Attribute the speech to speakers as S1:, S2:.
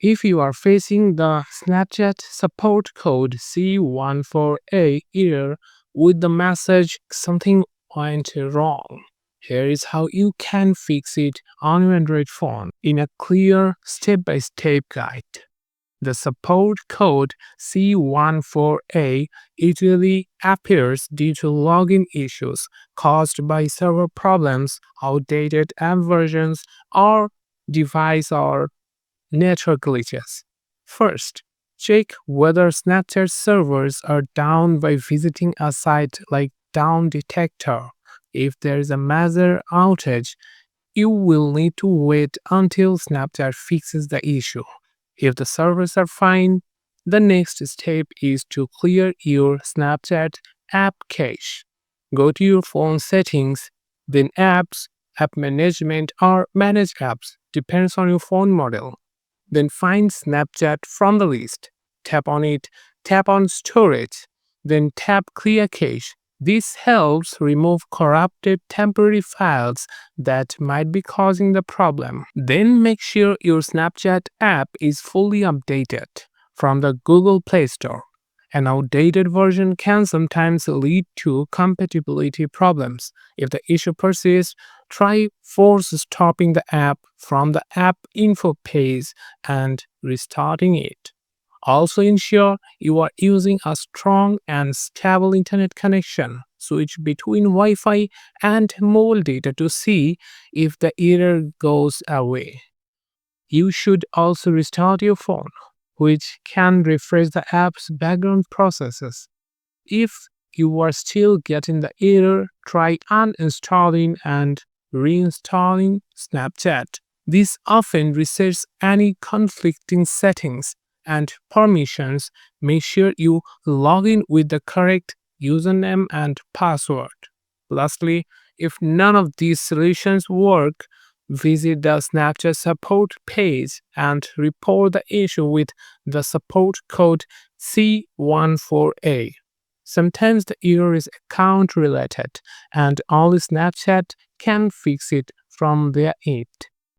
S1: If you are facing the Snapchat support code C14A error with the message something went wrong, here is how you can fix it on your Android phone in a clear step by step guide. The support code C14A usually appears due to login issues caused by server problems, outdated app versions, or device or network glitches. First, check whether Snapchat servers are down by visiting a site like Down Detector. If there is a major outage, you will need to wait until Snapchat fixes the issue. If the servers are fine, the next step is to clear your Snapchat app cache. Go to your phone settings, then apps, app management, or manage apps, depends on your phone model. Then find Snapchat from the list. Tap on it, tap on storage, then tap clear cache. This helps remove corrupted temporary files that might be causing the problem. Then make sure your Snapchat app is fully updated from the Google Play Store. An outdated version can sometimes lead to compatibility problems. If the issue persists, try force stopping the app from the app info page and restarting it. Also ensure you are using a strong and stable internet connection. Switch between Wi-Fi and mobile data to see if the error goes away. You should also restart your phone, which can refresh the app's background processes. If you are still getting the error, try uninstalling and reinstalling Snapchat. This often resets any conflicting settings and permissions. Make sure you log in with the correct username and password. Lastly, if none of these solutions work, visit the Snapchat support page and report the issue with the support code C14A. Sometimes the error is account related and only Snapchat can fix it from their end.